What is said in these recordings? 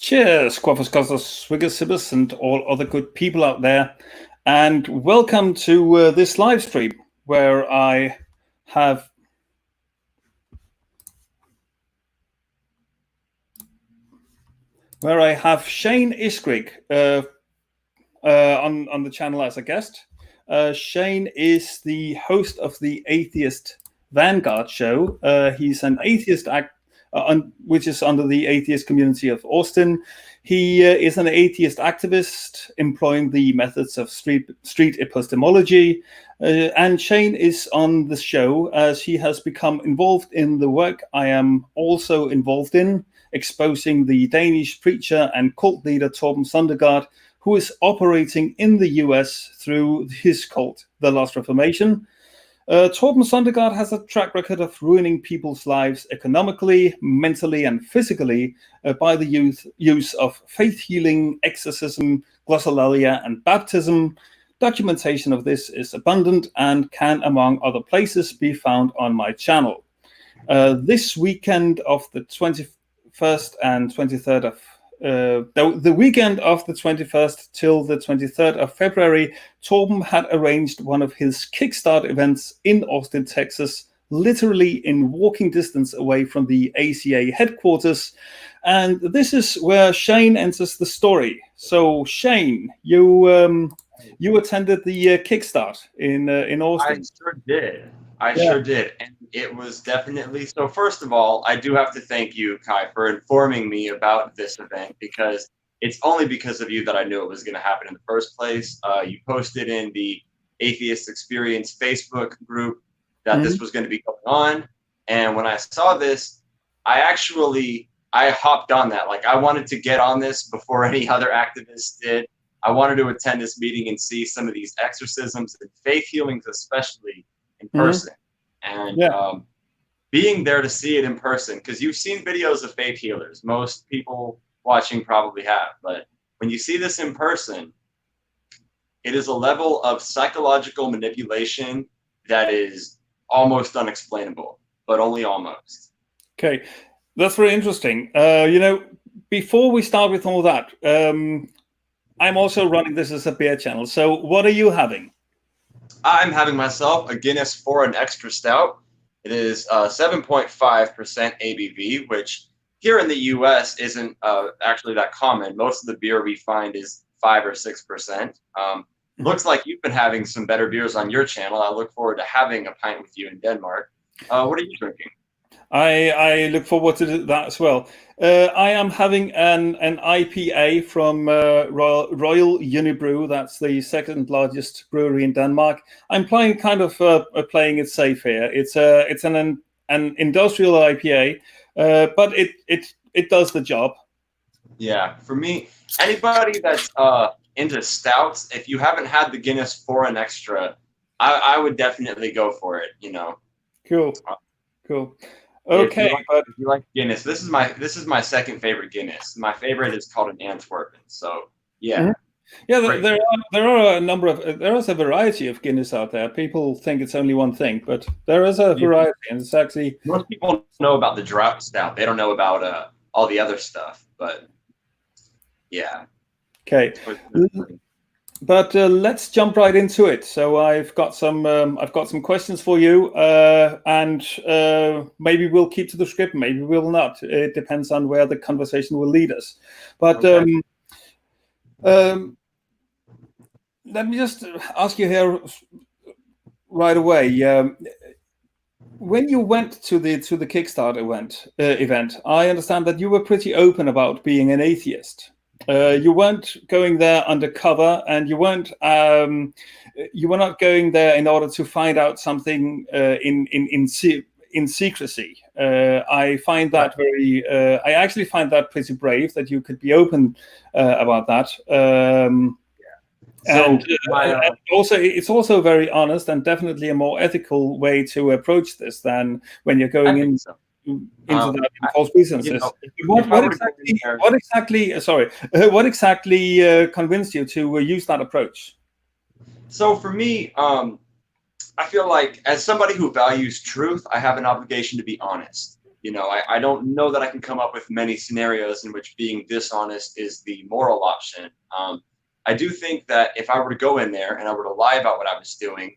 Cheers, Quaffers, Cozzers, Swiggers, Sibbers, and all other good people out there. And welcome to this live stream where I have Shane Isgrig on the channel as a guest. Shane is the host of the Atheist Vanguard show. He's an atheist which is under the Atheist Community of Austin. He is an atheist activist employing the methods of street epistemology. And Shane is on the show as he has become involved in the work I am also involved in, exposing the Danish preacher and cult leader Torben Søndergaard, who is operating in the US through his cult, the Last Reformation. Torben Søndergaard has a track record of ruining people's lives economically, mentally, and physically by the use of faith healing, exorcism, glossolalia, and baptism. Documentation of this is abundant and can, among other places, be found on my channel. This weekend of the 21st and 23rd of the weekend of the 21st till the 23rd of February, Torben had arranged one of his Kickstart events in Austin, Texas, literally in walking distance away from the ACA headquarters. And this is where Shane enters the story. So Shane, you attended the Kickstart in Austin. I sure did. I sure did. And it was definitely, so first of all, I do have to thank you, Kai, for informing me about this event, because it's only because of you that I knew it was going to happen in the first place. You posted in the Atheist Experience Facebook group that this was going to be going on. And when I saw this, I hopped on that. Like, I wanted to get on this before any other activists did. I wanted to attend this meeting and see some of these exorcisms and faith healings, especially in person. And being there to see it in person, because you've seen videos of faith healers, most people watching probably have, but when you see this in person, it is a level of psychological manipulation that is almost unexplainable, but only almost. Okay, that's very interesting. Before we start with all that, I'm also running this as a beer channel. So what are you having? I'm having myself a Guinness Foreign Extra Stout. It is 7.5% ABV, which here in the US isn't actually that common. Most of the beer we find is 5 or 6%. Looks like you've been having some better beers on your channel. I look forward to having a pint with you in Denmark. What are you drinking? I look forward to that as well. I am having an IPA from Royal Unibrew. That's the second largest brewery in Denmark. I'm playing it safe here. It's an industrial IPA, but it does the job. Yeah, for me, anybody that's into stouts, if you haven't had the Guinness Foreign Extra, I would definitely go for it. Cool. Okay, if you like Guinness, this is my second favorite Guinness. My favorite is called an Antwerpen. So there is a variety of Guinness out there. People think it's only one thing, but there is a variety, and it's actually most people know about the drought stout. They don't know about all the other stuff. But yeah. Okay. But let's jump right into it. So I've got some questions for you, and maybe we'll keep to the script, maybe we will not. It depends on where the conversation will lead us. But let me just ask you here right away. When you went to the Kickstart event, I understand that you were pretty open about being an atheist. You weren't going there undercover, and you were not going there in order to find out something in secrecy. I find that I actually find that pretty brave that you could be open about that. And also, it's also very honest and definitely a more ethical way to approach this than when you're going in. So. Into that false pretenses. What exactly convinced you to use that approach? So for me, I feel like as somebody who values truth, I have an obligation to be honest. I don't know that I can come up with many scenarios in which being dishonest is the moral option. I do think that if I were to go in there and I were to lie about what I was doing,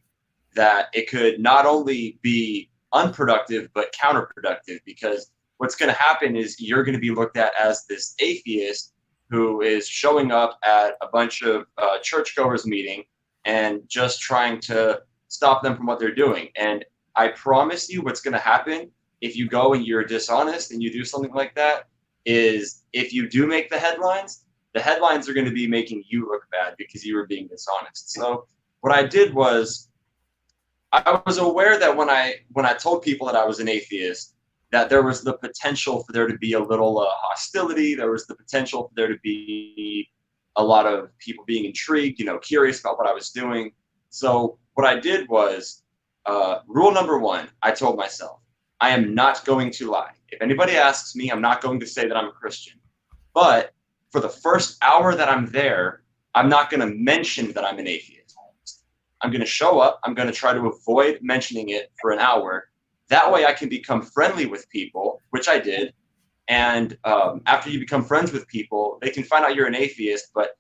that it could not only be unproductive, but counterproductive, because what's going to happen is you're going to be looked at as this atheist who is showing up at a bunch of churchgoers meeting and just trying to stop them from what they're doing. And I promise you what's going to happen if you go and you're dishonest and you do something like that is if you do make the headlines are going to be making you look bad because you were being dishonest. So what I did was I was aware that when I told people that I was an atheist, that there was the potential for there to be a little hostility. There was the potential for there to be a lot of people being intrigued, curious about what I was doing. So what I did was, rule number one, I told myself, I am not going to lie. If anybody asks me, I'm not going to say that I'm a Christian. But for the first hour that I'm there, I'm not going to mention that I'm an atheist. I'm going to show up. I'm going to try to avoid mentioning it for an hour. That way I can become friendly with people, which I did. And after you become friends with people, they can find out you're an atheist, but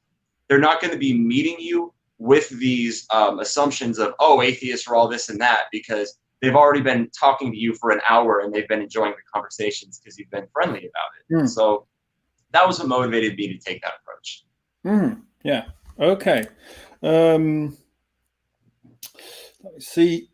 they're not going to be meeting you with these assumptions of, oh, atheists are all this and that, because they've already been talking to you for an hour and they've been enjoying the conversations because you've been friendly about it. So that was what motivated me to take that approach. Yeah. Okay. Let me see.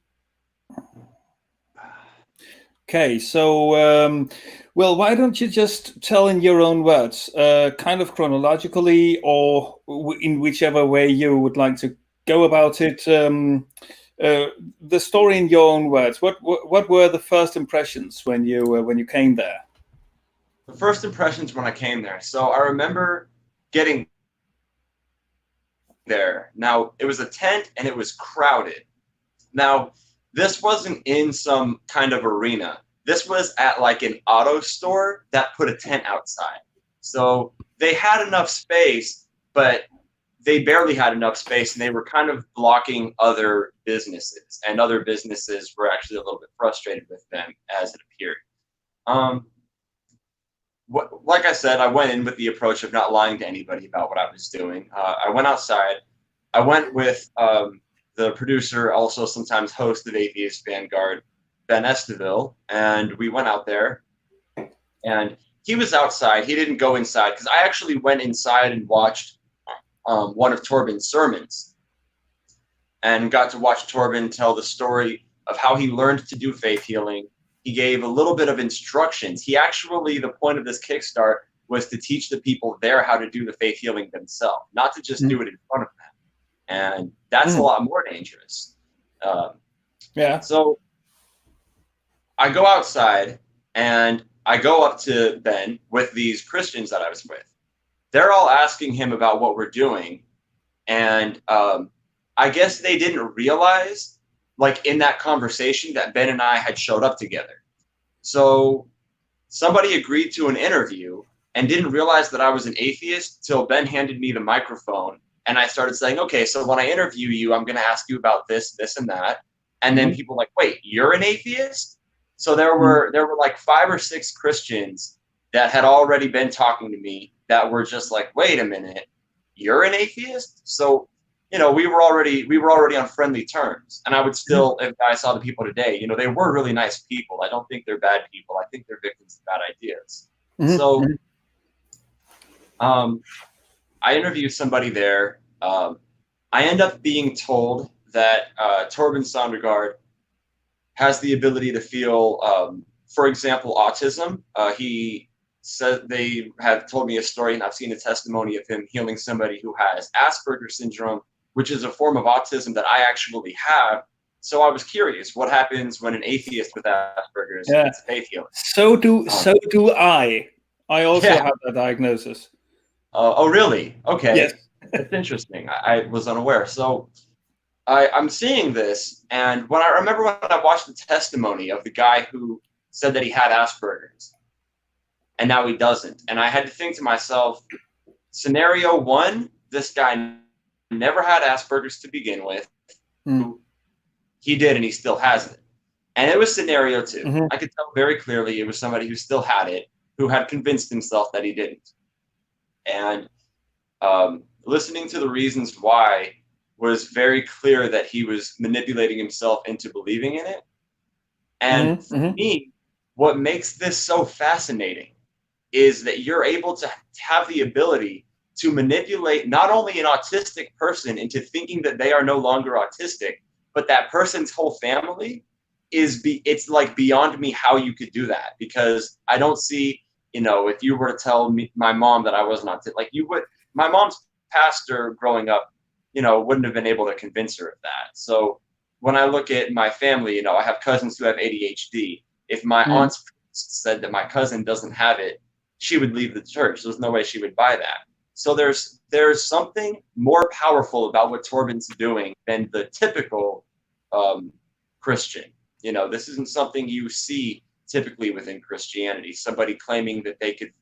Okay, so, well, why don't you just tell in your own words, kind of chronologically or in whichever way you would like to go about it, the story in your own words. What were the first impressions when you came there? The first impressions when I came there. So I remember getting there. Now, it was a tent and it was crowded. Now, this wasn't in some kind of arena. This was at like an auto store that put a tent outside. So they had enough space, but they barely had enough space, and they were kind of blocking other businesses, and other businesses were actually a little bit frustrated with them, as it appeared. Like I said, I went in with the approach of not lying to anybody about what I was doing. I went outside. I went with the producer, also sometimes host of Atheist Vanguard, Ben Esteville, and we went out there, and he was outside. He didn't go inside, because I actually went inside and watched one of Torben's sermons and got to watch Torben tell the story of how he learned to do faith healing. He gave a little bit of instructions. He actually, the point of this Kickstart was to teach the people there how to do the faith healing themselves, not to just do it in front of them. And that's a lot more dangerous. So I go outside and I go up to Ben with these Christians that I was with. They're all asking him about what we're doing. And I guess they didn't realize, like in that conversation, that Ben and I had showed up together. So somebody agreed to an interview and didn't realize that I was an atheist till Ben handed me the microphone. And I started saying, okay, so when I interview you, I'm going to ask you about this, this, and that. And then people were like, wait, you're an atheist? So there were like 5 or 6 Christians that had already been talking to me that were just like, wait a minute, you're an atheist? So, we were already on friendly terms. And I would still, if I saw the people today, they were really nice people. I don't think they're bad people. I think they're victims of bad ideas. So I interviewed somebody there. I end up being told that Torben Søndergaard has the ability to feel, for example, autism. He said they have told me a story, and I've seen a testimony of him healing somebody who has Asperger's syndrome, which is a form of autism that I actually have. So I was curious, what happens when an atheist with Asperger's gets faith healing? So do I. I also have that diagnosis. Oh, really? Okay. Yes. It's interesting. I was unaware. So I'm seeing this, and when I watched the testimony of the guy who said that he had Asperger's, and now he doesn't. And I had to think to myself, scenario 1, this guy never had Asperger's to begin with. He did, and he still has it. And it was scenario 2. Mm-hmm. I could tell very clearly it was somebody who still had it, who had convinced himself that he didn't. And listening to the reasons why was very clear that he was manipulating himself into believing in it. And for me, what makes this so fascinating is that you're able to have the ability to manipulate not only an autistic person into thinking that they are no longer autistic, but that person's whole family it's like beyond me how you could do that, because I don't see, if you were to tell me, my mom, that I wasn't autistic, like my mom's pastor growing up, wouldn't have been able to convince her of that. So when I look at my family, I have cousins who have ADHD. If my aunt said that my cousin doesn't have it, she would leave the church. There's no way she would buy that. So there's something more powerful about what Torben's doing than the typical Christian. This isn't something you see typically within Christianity. Somebody claiming that they could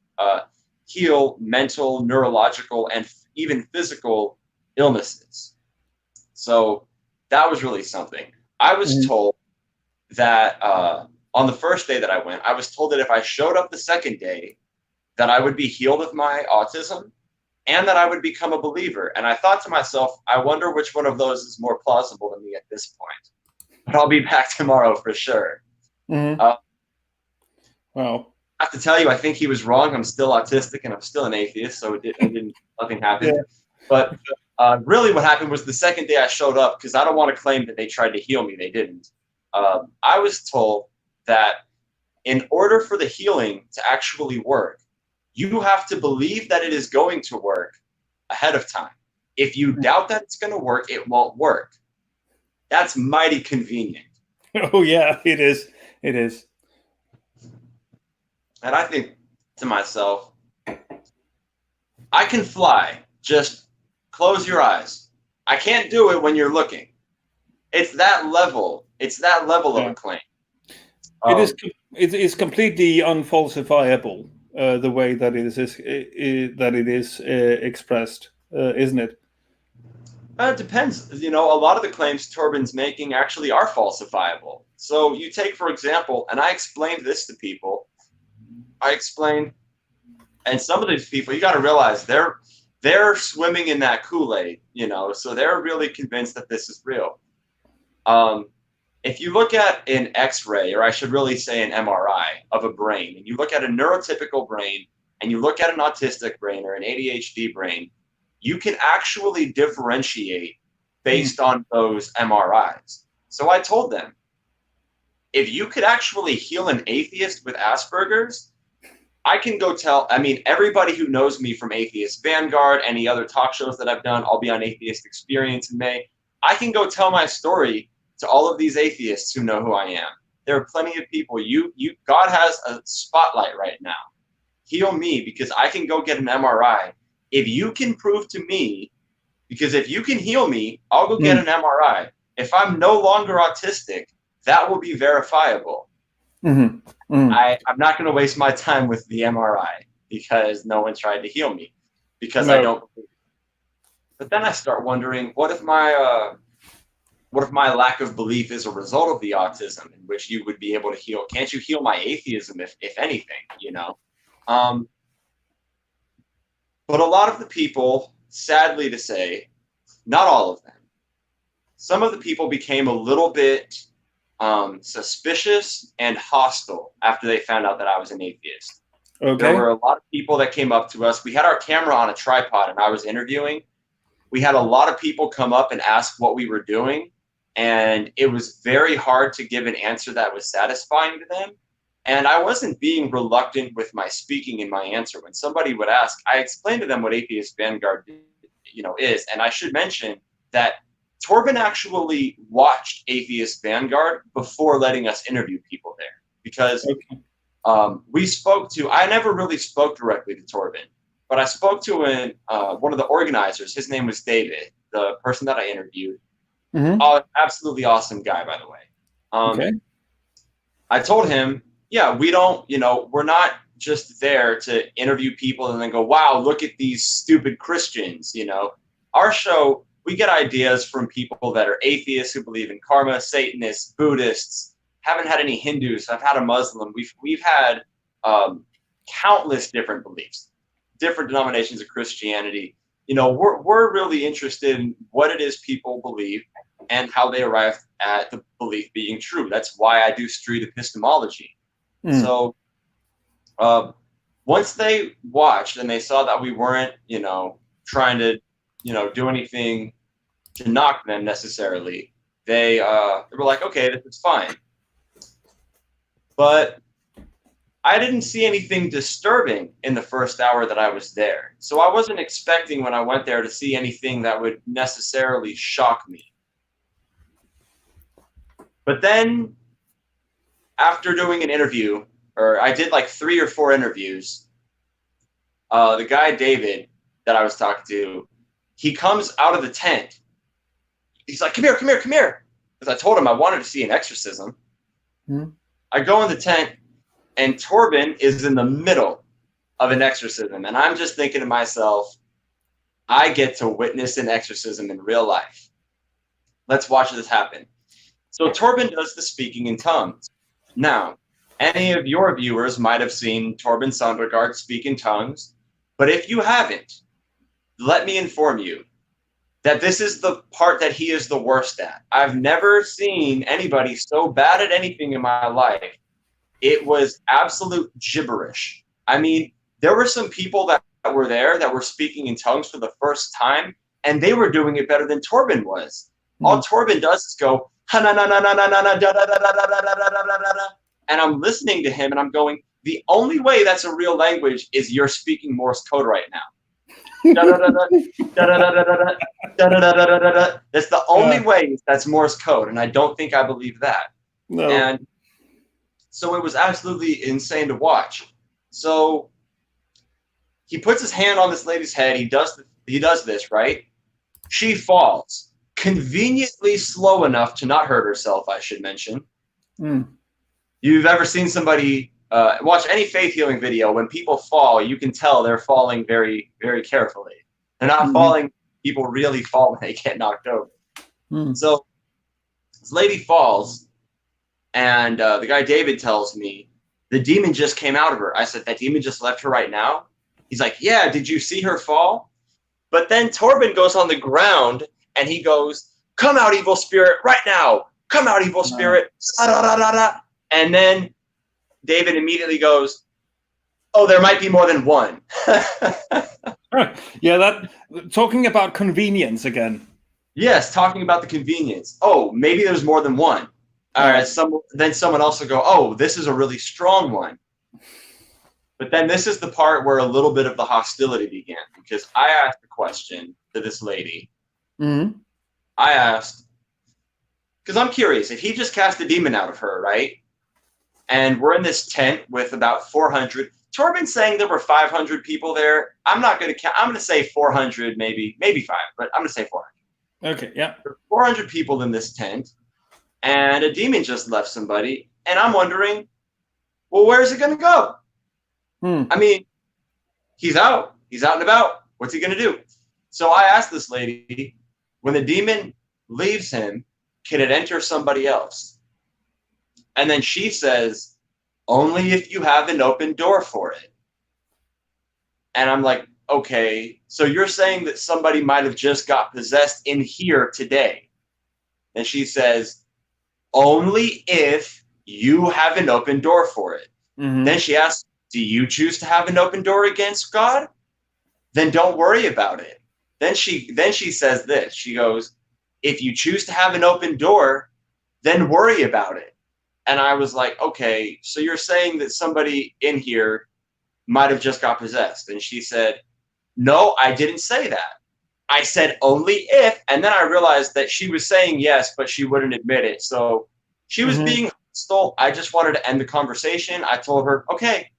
heal mental, neurological, and even physical illnesses. So that was really something. I was told that on the first day that I went, I was told that if I showed up the second day, that I would be healed of my autism and that I would become a believer. And I thought to myself, I wonder which one of those is more plausible to me at this point. But I'll be back tomorrow for sure. Wow. I have to tell you, I think he was wrong. I'm still autistic and I'm still an atheist, so nothing happened. Yeah. But really what happened was the second day I showed up, because I don't want to claim that they tried to heal me. They didn't. I was told that in order for the healing to actually work, you have to believe that it is going to work ahead of time. If you doubt that it's going to work, it won't work. That's mighty convenient. Oh, yeah, it is. It is. And I think to myself, I can fly. Just close your eyes. I can't do it when you're looking. It's that level. It's that level of a claim. It is completely unfalsifiable, the way that it is expressed, isn't it? It depends. A lot of the claims Torben's making actually are falsifiable. So you take, for example, and I explained this to people. And some of these people, you got to realize they're swimming in that Kool-Aid, so they're really convinced that this is real. If you look at an X-ray, or I should really say an MRI of a brain, and you look at a neurotypical brain, and you look at an autistic brain or an ADHD brain, you can actually differentiate based on those MRIs. So I told them, if you could actually heal an atheist with Asperger's, I can go tell, everybody who knows me from Atheist Vanguard, any other talk shows that I've done, I'll be on Atheist Experience in May. I can go tell my story to all of these atheists who know who I am. There are plenty of people. God has a spotlight right now. Heal me, because I can go get an MRI. If you can prove to me, because if you can heal me, I'll go get an MRI. If I'm no longer autistic, that will be verifiable. I'm not going to waste my time with the MRI because no one tried to heal me, because I don't believe it. But then I start wondering, what if my lack of belief is a result of the autism, in which you would be able to heal? Can't you heal my atheism, if anything, But a lot of the people, sadly to say, not all of them, some of the people became a little bit suspicious and hostile after they found out that I was an atheist. Okay. There were a lot of people that came up to us. We had our camera on a tripod and I was interviewing. We had a lot of people come up and ask what we were doing. And it was very hard to give an answer that was satisfying to them. And I wasn't being reluctant with my speaking and my answer. When somebody would ask, I explained to them what Atheist Vanguard, is. And I should mention that Torben actually watched Atheist Vanguard before letting us interview people there, because I never really spoke directly to Torben, but I spoke to one of the organizers. His name was David, the person that I interviewed. Absolutely awesome guy, by the way. I told him, we don't, we're not just there to interview people and then go, wow, look at these stupid Christians. Our show, we get ideas from people that are atheists who believe in karma, Satanists, Buddhists, haven't had any Hindus. I've had a Muslim. We've had countless different beliefs, different denominations of Christianity. You know, we're really interested in what it is people believe and how they arrive at the belief being true. That's why I do street epistemology. So once they watched and they saw that we weren't, you know, trying to, you know, do anything to knock them necessarily, they were like, okay, this is fine. But I didn't see anything disturbing in the first hour that I was there. So I wasn't expecting when I went there to see anything that would necessarily shock me. But then after doing an interview, or I did like 3 or 4 interviews, the guy, David, that I was talking to, he comes out of the tent. He's like, come here, come here, come here. Because I told him I wanted to see an exorcism. I go in the tent, and Torben is in the middle of an exorcism. And I'm just thinking to myself, I get to witness an exorcism in real life. Let's watch this happen. So Torben does the speaking in tongues. Now, any of your viewers might have seen Torben Søndergaard speak in tongues. But if you haven't, let me inform you that this is the part that he is the worst at. I've never seen anybody so bad at anything in my life. It was absolute gibberish. I mean, there were some people that were there that were speaking in tongues for the first time, and they were doing it better than Torben was. All Torben does is go, and I'm listening to him, and I'm going, the only way that's a real language is you're speaking Morse code right now. That's the only way that's Morse code, and I don't think I believe that. No. And so it was absolutely insane to watch. So he puts his hand on this lady's head. He does this, right? She falls, conveniently slow enough to not hurt herself, I should mention. You've ever seen somebody watch any faith healing video? When people fall, you can tell they're falling very, very carefully. They're not falling. People really fall when they get knocked over. So this lady falls, and the guy David tells me the demon just came out of her. I said, that demon just left her right now? He's like, yeah, did you see her fall? But then Torben goes on the ground and he goes, come out, evil spirit, right now. Come out, evil spirit. And then David immediately goes, oh, there might be more than one. Yeah, that talking about convenience again. Yes, talking about the convenience. Oh, maybe there's more than one. All right, then someone else will go, oh, this is a really strong one. But then this is the part where a little bit of the hostility began, because I asked a question to this lady. I asked, because I'm curious, if he just cast a demon out of her, right? And we're in this tent with about 400. Torben's saying there were 500 people there. I'm not going to count. I'm going to say 400, maybe 5, but I'm going to say 400. Okay, yeah. There are 400 people in this tent, and a demon just left somebody, and I'm wondering, well, where's it going to go? I mean, he's out. He's out and about. What's he going to do? So I asked this lady, when the demon leaves him, can it enter somebody else? And then she says, only if you have an open door for it. And I'm like, okay, so you're saying that somebody might have just got possessed in here today. And she says, only if you have an open door for it. Then she asks, do you choose to have an open door against God? Then don't worry about it. Then she says this. She goes, if you choose to have an open door, then worry about it. And I was like, okay, so you're saying that somebody in here might have just got possessed. And she said, no, I didn't say that. I said only if. And then I realized that she was saying yes, but she wouldn't admit it. So she was being hostile. I just wanted to end the conversation. I told her, okay.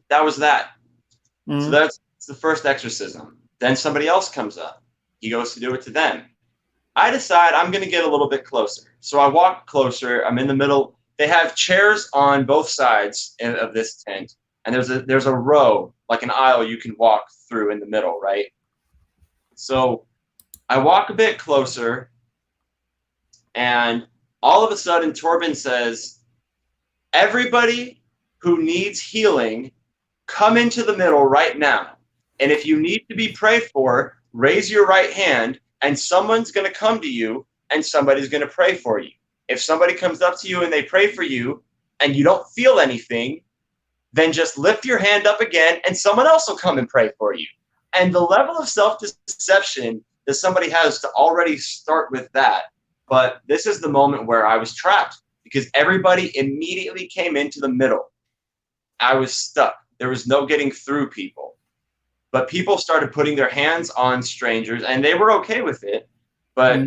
That was that. So that's the first exorcism. Then somebody else comes up. He goes to do it to them. I decide I'm going to get a little bit closer. So I walk closer. I'm in the middle. They have chairs on both sides of this tent. And there's a row, like an aisle you can walk through in the middle, right? So I walk a bit closer. And all of a sudden, Torben says, everybody who needs healing, come into the middle right now. And if you need to be prayed for, raise your right hand, and someone's going to come to you, and somebody's going to pray for you. If somebody comes up to you and they pray for you, and you don't feel anything, then just lift your hand up again, and someone else will come and pray for you. And the level of self-deception that somebody has to already start with that. But this is the moment where I was trapped, because everybody immediately came into the middle. I was stuck. There was no getting through people. But people started putting their hands on strangers, and they were okay with it, but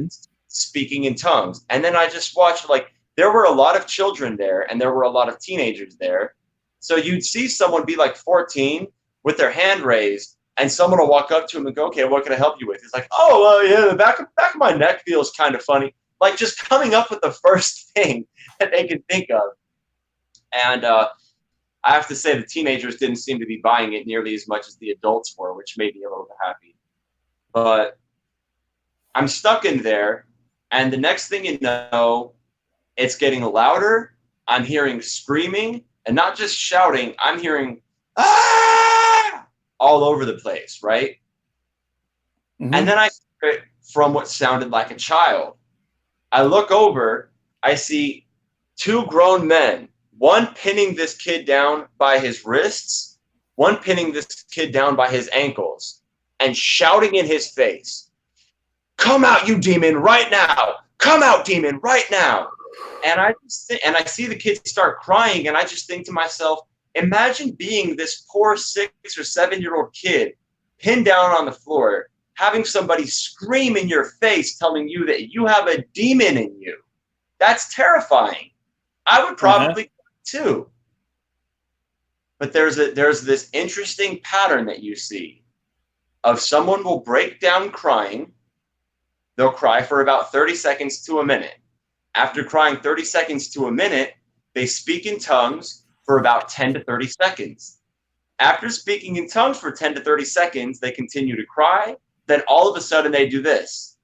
speaking in tongues. And then I just watched, like, there were a lot of children there, and there were a lot of teenagers there. So you'd see someone be like 14 with their hand raised, and someone will walk up to him and go, okay, what can I help you with? It's like, oh, yeah, the back of my neck feels kind of funny. Like, just coming up with the first thing that they can think of. And I have to say the teenagers didn't seem to be buying it nearly as much as the adults were, which made me a little bit happy. But I'm stuck in there, and the next thing you know, it's getting louder. I'm hearing screaming, and not just shouting, I'm hearing, ah, all over the place, right? And then I hear it from what sounded like a child. I look over, I see two grown men, one pinning this kid down by his wrists, one pinning this kid down by his ankles, and shouting in his face, come out, you demon, right now! Come out, demon, right now! And I see the kid start crying, and I just think to myself, imagine being this poor 6 or 7-year-old kid pinned down on the floor, having somebody scream in your face telling you that you have a demon in you. That's terrifying. I would probably too. But there's this interesting pattern that you see of someone will break down crying. They'll cry for about 30 seconds to a minute. After crying 30 seconds to a minute, they speak in tongues for about 10 to 30 seconds. After speaking in tongues for 10 to 30 seconds, they continue to cry. Then all of a sudden they do this.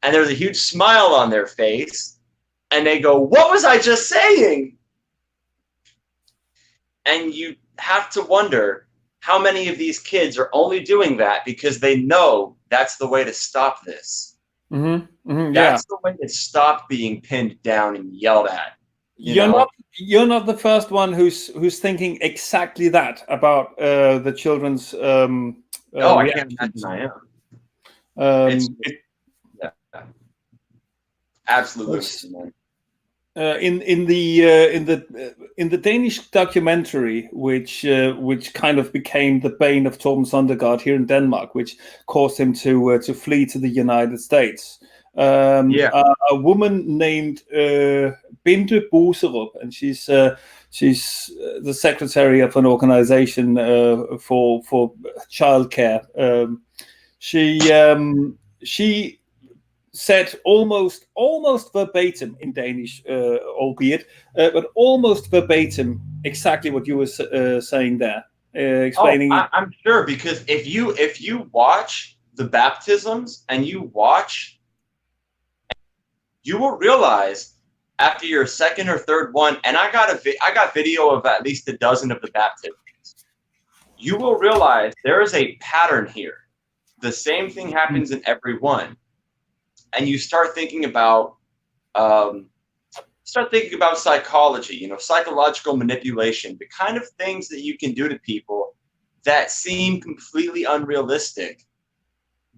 And there's a huge smile on their face. And they go, what was I just saying? And you have to wonder how many of these kids are only doing that because they know that's the way to stop this. That's the way to stop being pinned down and yelled at. You're not the first one who's thinking exactly that about the children's. I can't imagine I am. Absolutely. In the Danish documentary, which kind of became the bane of Torben Søndergaard here in Denmark, which caused him to flee to the United States. A woman named Binte Boserup, and she's the secretary of an organization for childcare. She said almost verbatim in Danish, albeit, but almost verbatim exactly what you were saying there, explaining. I'm sure, because if you watch the baptisms and you will realize after your second or third one, and I got video of at least a dozen of the baptisms, you will realize there is a pattern here. The same thing happens in every one. And you start thinking about psychology, psychological manipulation, the kind of things that you can do to people that seem completely unrealistic,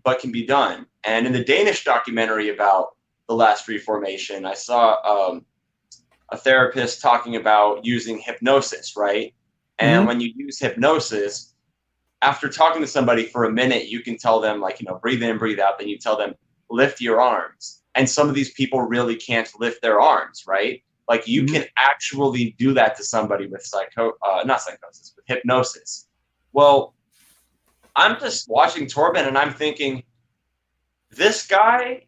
but can be done. And in the Danish documentary about the Last Reformation, I saw a therapist talking about using hypnosis, right? And when you use hypnosis, after talking to somebody for a minute, you can tell them, breathe in, breathe out. Then you tell them, lift your arms. And some of these people really can't lift their arms, right? Like, you can actually do that to somebody with with hypnosis. Well, I'm just watching Torben and I'm thinking, this guy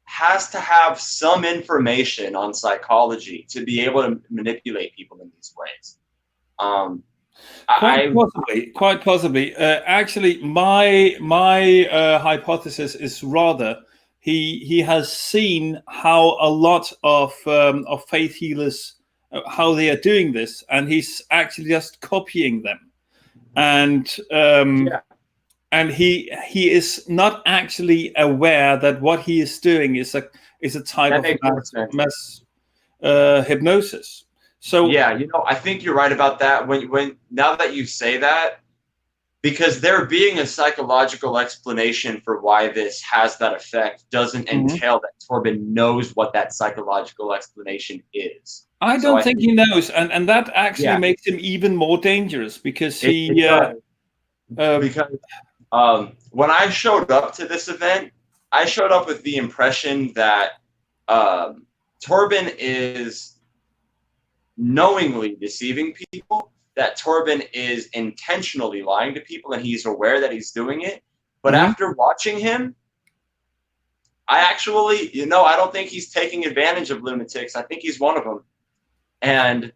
has to have some information on psychology to be able to manipulate people in these ways. Quite possibly. Actually, my hypothesis is rather he has seen how a lot of faith healers how they are doing this, and he's actually just copying them, and and he is not actually aware that what he is doing is a type of mass hypnosis. So yeah, I think you're right about that. When now that you say that, because there being a psychological explanation for why this has that effect doesn't entail that Torben knows what that psychological explanation is. I don't think he knows, and that actually makes him even more dangerous, because when I showed up to this event, I showed up with the impression that Torben is knowingly deceiving people, that Torben is intentionally lying to people, and he's aware that he's doing it. But after watching him, I actually, I don't think he's taking advantage of lunatics. I think he's one of them. And,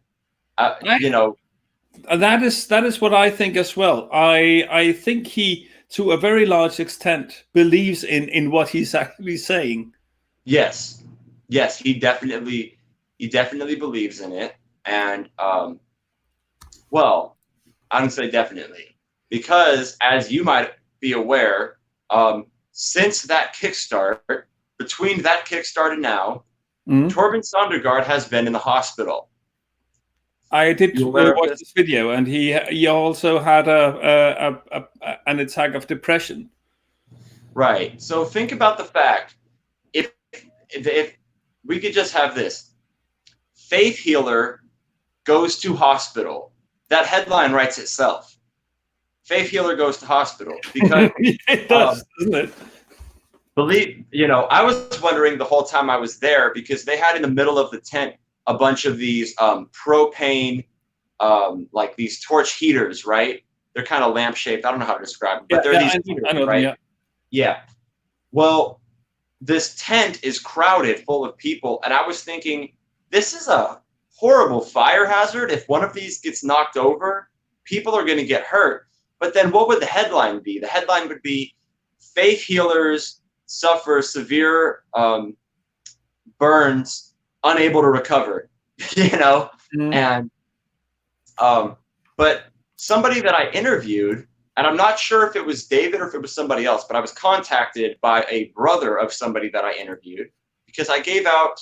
that is what I think as well. I think he, to a very large extent, believes in what he's actually saying. Yes, he definitely believes in it. And, well, I don't say definitely, because as you might be aware, since that Kickstart, between that Kickstart and now, Torben Søndergaard has been in the hospital. I did watch this video, and he also had an attack of depression. Right. So think about the fact, if we could just have this, faith healer goes to hospital. That headline writes itself. Faith healer goes to hospital, because it does, doesn't it? I was wondering the whole time I was there, because they had in the middle of the tent a bunch of these propane, like these torch heaters, right? They're kind of lamp shaped. I don't know how to describe them, but they're these heaters, right? Yeah. Well, this tent is crowded full of people, and I was thinking, this is a horrible fire hazard. If one of these gets knocked over, people are going to get hurt. But then what would the headline be? The headline would be, faith healers suffer severe burns, unable to recover, and but somebody that I interviewed, and I'm not sure if it was David or if it was somebody else, but I was contacted by a brother of somebody that I interviewed, because I gave out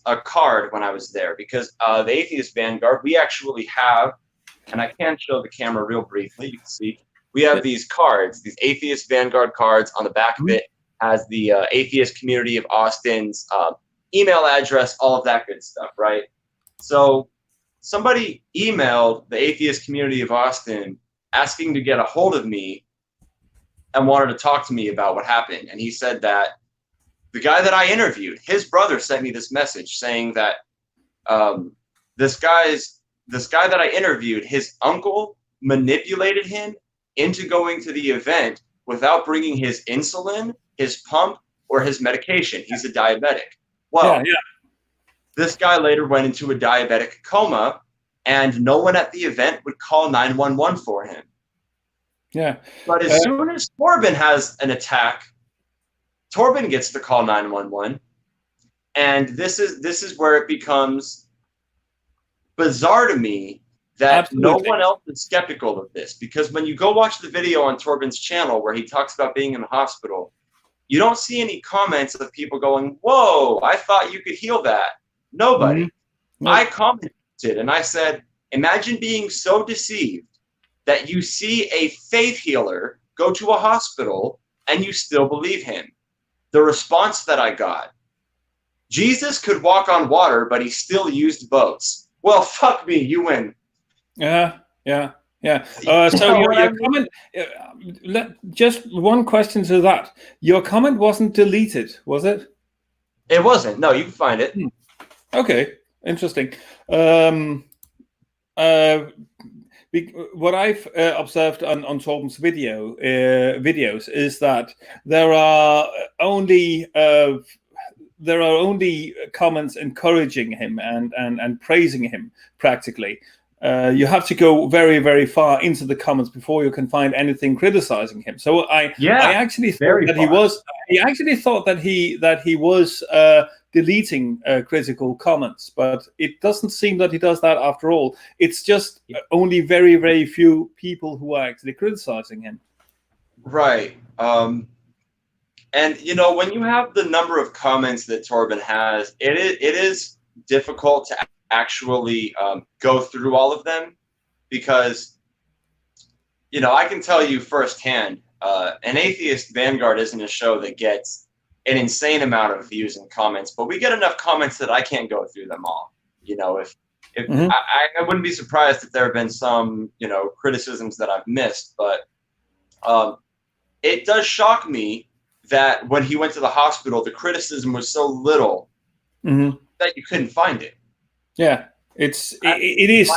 a card when I was there, because the Atheist Vanguard, we actually have, and I can show the camera real briefly, you can see, we have these cards, these Atheist Vanguard cards. On the back of it has the Atheist Community of Austin's email address, all of that good stuff, right? So somebody emailed the Atheist Community of Austin asking to get a hold of me and wanted to talk to me about what happened. And he said that the guy that I interviewed, his brother sent me this message saying that this guy that I interviewed, his uncle manipulated him into going to the event without bringing his insulin, his pump, or his medication. He's a diabetic. Well, this guy later went into a diabetic coma, and no one at the event would call 911 for him. Yeah. But as soon as Torben has an attack, Torben gets to call 911, and this is where it becomes bizarre to me that no one else is skeptical of this, because when you go watch the video on Torben's channel where he talks about being in the hospital, you don't see any comments of people going, "Whoa, I thought you could heal that." Nobody. I commented and I said, imagine being so deceived that you see a faith healer go to a hospital and you still believe him. The response that I got, Jesus could walk on water, but he still used boats. Well, fuck me, you win. Yeah. So your comment, just one question to that. Your comment wasn't deleted, was it? It wasn't. No, you can find it. Okay, interesting. What I've observed on Torben's videos is that there are only comments encouraging him and praising him practically. you have to go very, very far into the comments before you can find anything criticizing him. So I actually thought that he was deleting critical comments, but it doesn't seem that he does that after all. It's just only very, very few people who are actually criticizing him. Right. And when you have the number of comments that Torben has, it is difficult to actually go through all of them, because I can tell you firsthand, an Atheist Vanguard isn't a show that gets an insane amount of views and comments, but we get enough comments that I can't go through them all. If I wouldn't be surprised if there have been some criticisms that I've missed, but it does shock me that when he went to the hospital, the criticism was so little that you couldn't find it. Yeah, it is.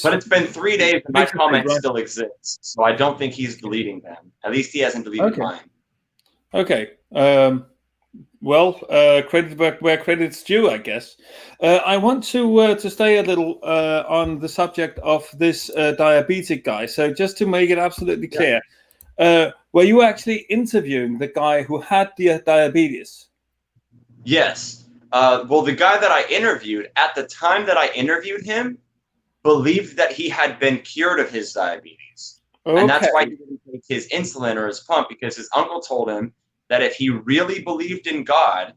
But it's been 3 days and my comment still exists, so I don't think he's deleting them. At least he hasn't deleted mine. Okay. Credit where credit's due, I guess. I want to stay a little on the subject of this diabetic guy. So just to make it absolutely clear, were you actually interviewing the guy who had the diabetes? Yes. Well, the guy that I interviewed, at the time that I interviewed him, believed that he had been cured of his diabetes. Okay. And that's why he didn't take his insulin or his pump, because his uncle told him that if he really believed in God,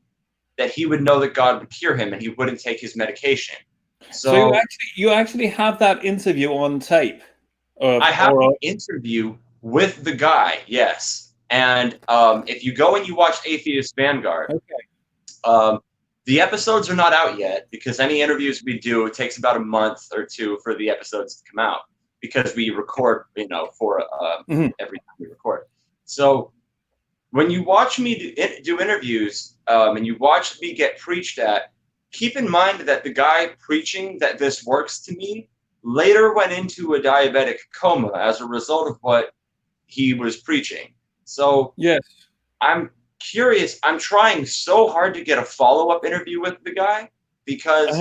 that he would know that God would cure him and he wouldn't take his medication. So you actually have that interview on tape? I have an interview with the guy, yes. And if you go and you watch Atheist Vanguard, the episodes are not out yet, because any interviews we do, it takes about a month or two for the episodes to come out, because we record, for every time we record. So when you watch me do interviews and you watch me get preached at, keep in mind that the guy preaching that this works to me later went into a diabetic coma as a result of what he was preaching. So yes, I'm curious. I'm trying so hard to get a follow-up interview with the guy, because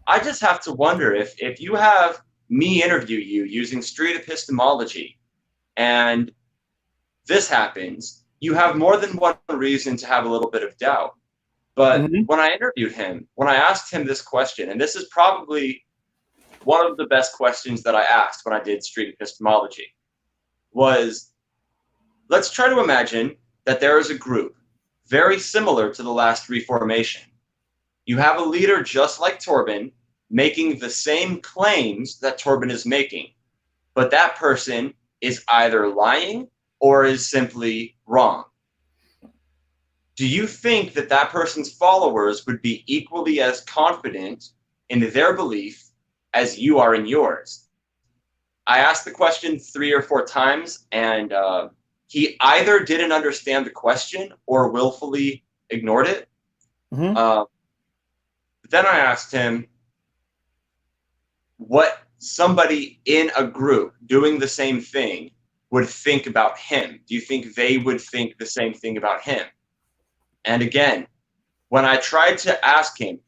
I just have to wonder if you have me interview you using street epistemology and this happens, you have more than one reason to have a little bit of doubt. But when I interviewed him, when I asked him this question, and this is probably one of the best questions that I asked when I did street epistemology, was, let's try to imagine that there is a group very similar to the Last Reformation. You have a leader just like Torben making the same claims that Torben is making, but that person is either lying or is simply wrong. Do you think that that person's followers would be equally as confident in their belief as you are in yours? I asked the question 3 or 4 times, and he either didn't understand the question or willfully ignored it. Then I asked him what somebody in a group doing the same thing would think about him. Do you think they would think the same thing about him? And again, when I tried to ask him,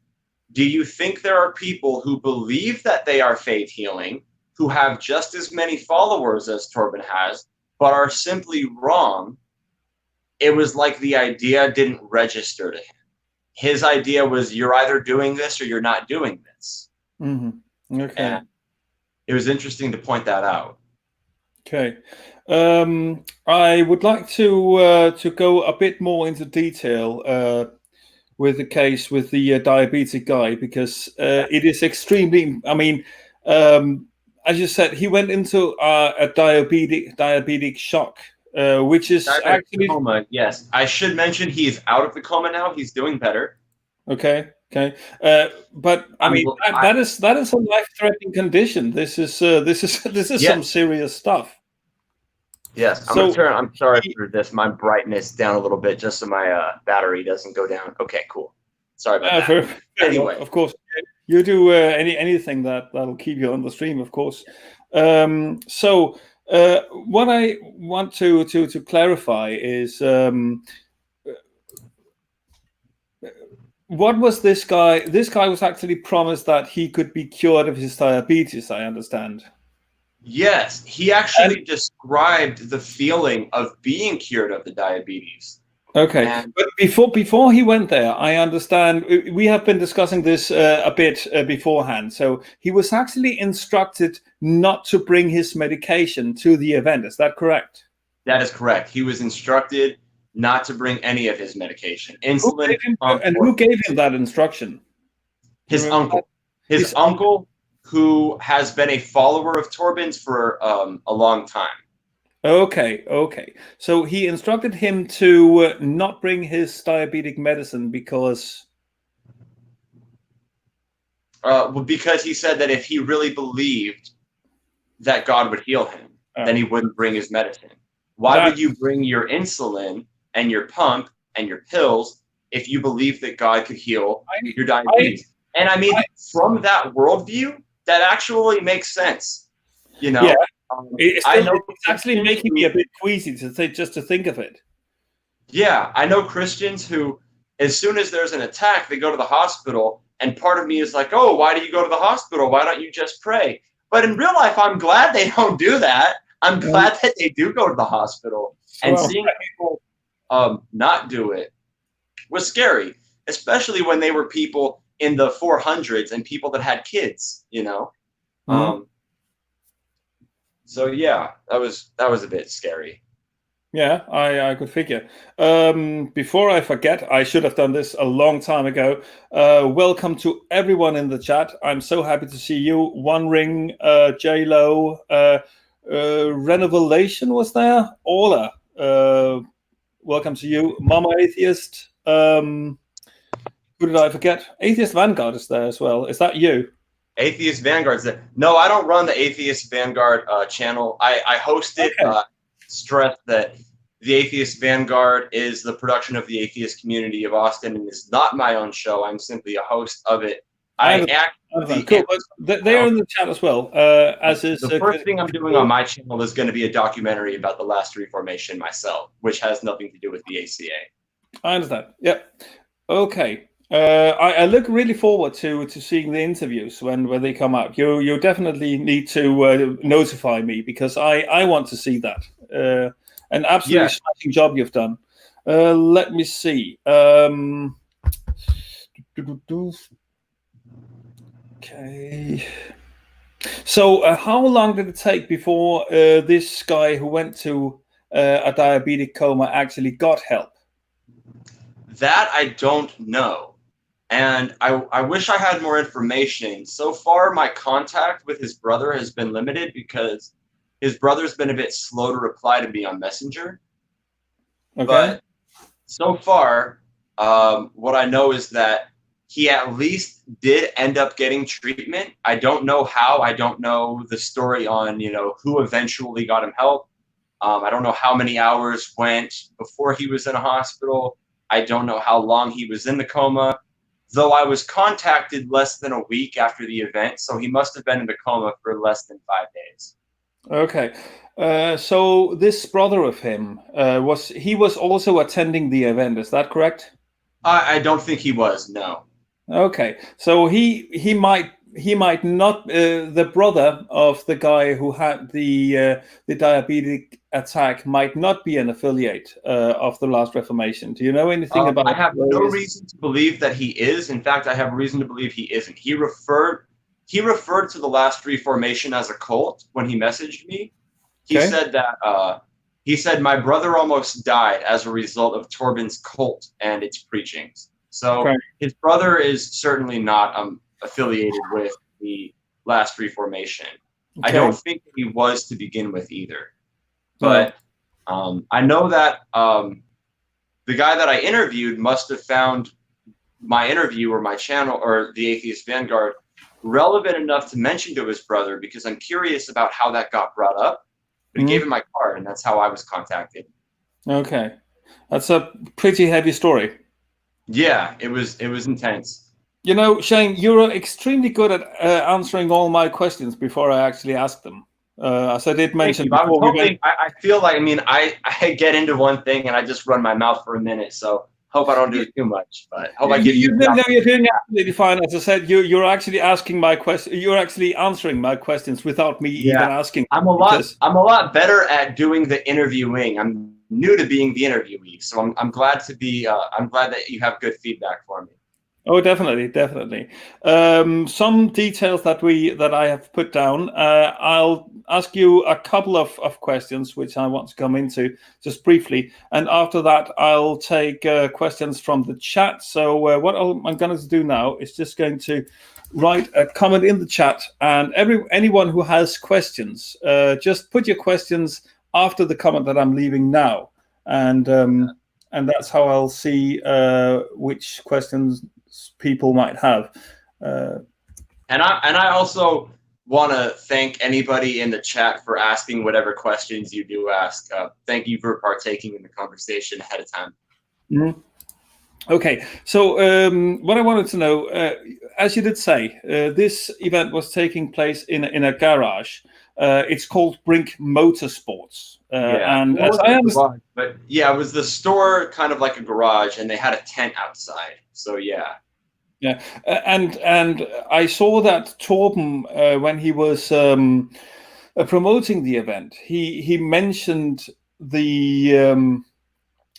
do you think there are people who believe that they are faith healing, who have just as many followers as Torben has, but are simply wrong? It was like the idea didn't register to him. His idea was, you're either doing this or you're not doing this. Okay. And it was interesting to point that out. Okay. I would like to go a bit more into detail with the case with the diabetic guy, because it is extremely, as you said, he went into a diabetic shock, which is actually coma. Yes, I should mention he is out of the coma now. He's doing better. Okay. But that is a life-threatening condition. This is some serious stuff. Yes, I'm sorry for this. My brightness down a little bit just so my battery doesn't go down. Okay, cool. Sorry about that. Anyway, of course, you do anything that'll keep you on the stream, of course. So what I want to clarify is what was this guy? This guy was actually promised that he could be cured of his diabetes, I understand. Yes, he actually described the feeling of being cured of the diabetes. Okay, but before he went there, I understand we have been discussing this a bit beforehand. So he was actually instructed not to bring his medication to the event. Is that correct? That is correct. He was instructed not to bring any of his medication. Insulin. Who gave him that instruction? His uncle. His uncle, who has been a follower of Torben's for a long time. Okay. So he instructed him to not bring his diabetic medicine because... because he said that if he really believed that God would heal him, then he wouldn't bring his medicine. Why would you bring your insulin and your pump and your pills if you believe that God could heal your diabetes? And I mean, from that worldview, that actually makes sense. You know? Yeah. It's actually making me a bit queasy just to think of it. Yeah, I know Christians who, as soon as there's an attack, they go to the hospital, and part of me is like, oh, why do you go to the hospital? Why don't you just pray? But in real life, I'm glad they don't do that. I'm glad that they do go to the hospital. And seeing people not do it was scary, especially when they were people in the 400s and people that had kids, you know? So yeah, that was a bit scary. Yeah, I could figure. Before I forget, I should have done this a long time ago. Welcome to everyone in the chat. I'm so happy to see you. One Ring, J-Lo, Renovation was there. Ola, welcome to you. Mama Atheist. Who did I forget? Atheist Vanguard is there as well. Is that you? Atheist Vanguard's there. No, I don't run the Atheist Vanguard channel. I host it. Okay. Stress that the Atheist Vanguard is the production of the Atheist Community of Austin and is not my own show. I'm simply a host of it. Cool. But they are in the chat as well. As is the first thing I'm doing on my channel is going to be a documentary about the Last Reformation myself, which has nothing to do with the ACA. I understand. Yep. Okay. I look really forward to seeing the interviews when they come out. You definitely need to notify me because I want to see that. An absolutely smashing job you've done. Let me see. Okay. So how long did it take before this guy who went to a diabetic coma actually got help? That I don't know. And I wish I had more information. So far, my contact with his brother has been limited because his brother's been a bit slow to reply to me on Messenger. Okay. But so far, what I know is that he at least did end up getting treatment. I don't know how. I don't know the story on, who eventually got him help. I don't know how many hours went before he was in a hospital. I don't know how long he was in the coma. Though I was contacted less than a week after the event, so he must have been in the coma for less than 5 days. Okay, so this brother of him was also attending the event. Is that correct? I don't think he was. No. Okay, so he might not. The brother of the guy who had the diabetic attack might not be an affiliate of the Last Reformation. Do you know anything about? I have no reason to believe that he is. In fact, I have reason to believe he isn't. He referred to the Last Reformation as a cult when he messaged me. He said that he said my brother almost died as a result of Torben's cult and its preachings. So his brother is certainly not affiliated with the Last Reformation. I don't think he was to begin with either. But I know that the guy that I interviewed must have found my interview or my channel or the Atheist Vanguard relevant enough to mention to his brother because I'm curious about how that got brought up. But he gave him my card, and that's how I was contacted. Okay. That's a pretty heavy story. Yeah, it was intense. Shane, you're extremely good at answering all my questions before I actually ask them. As I did mention before, I feel like, I get into one thing and I just run my mouth for a minute. So Hope I don't do too much, but hope I give you. No, you're doing absolutely fine. As I said, you're actually asking my question. You're actually answering my questions without me even asking. I'm a lot better at doing the interviewing. I'm new to being the interviewee, so I'm glad to be. I'm glad that you have good feedback for me. Oh, definitely. Some details that I have put down. I'll ask you a couple of questions which I want to come into just briefly, and after that I'll take questions from the chat. So what I'm going to do now is just going to write a comment in the chat, and anyone who has questions, just put your questions after the comment that I'm leaving now, and that's how I'll see which questions people might have. And I also want to thank anybody in the chat for asking whatever questions you do ask. Thank you for partaking in the conversation ahead of time. Mm-hmm. Okay, so what I wanted to know, as you did say, this event was taking place in a garage. It's called Brink Motorsports. And as I understand, but yeah, it was the store, kind of like a garage, and they had a tent outside. So yeah. Yeah, and I saw that Torben, when he was promoting the event, he mentioned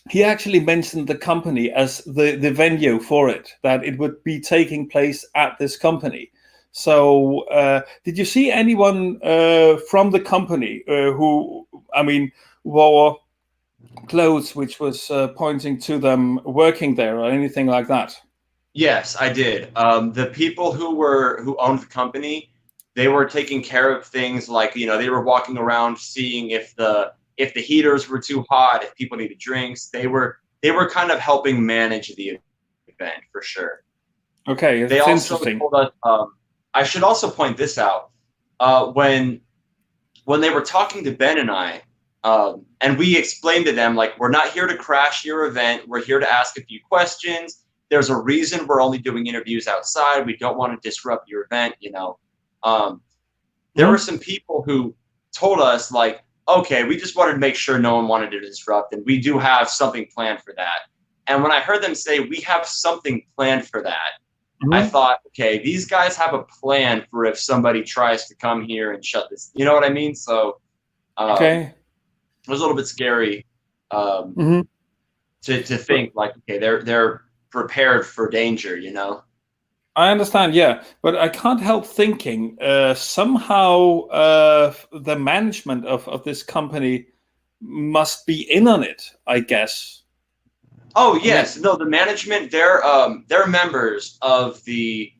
he actually mentioned the company as the venue for it, that it would be taking place at this company. So did you see anyone from the company who, I mean, wore clothes which was pointing to them working there or anything like that? Yes, I did. The people who owned the company, they were taking care of things like, they were walking around seeing if the heaters were too hot, if people needed drinks. They were kind of helping manage the event for sure. Okay, they also told us. I should also point this out. When they were talking to Ben and I, and we explained to them, like, we're not here to crash your event. We're here to ask a few questions. There's a reason we're only doing interviews outside. We don't want to disrupt your event, There were some people who told us, like, okay, we just wanted to make sure no one wanted to disrupt, and we do have something planned for that. And when I heard them say, we have something planned for that, I thought, okay, these guys have a plan for if somebody tries to come here and shut this. You know what I mean? So okay, it was a little bit scary to think, like, okay, they're prepared for danger, I understand, yeah, but I can't help thinking somehow the management of this company must be in on it, I guess. Oh yes, no, the management, they're members of the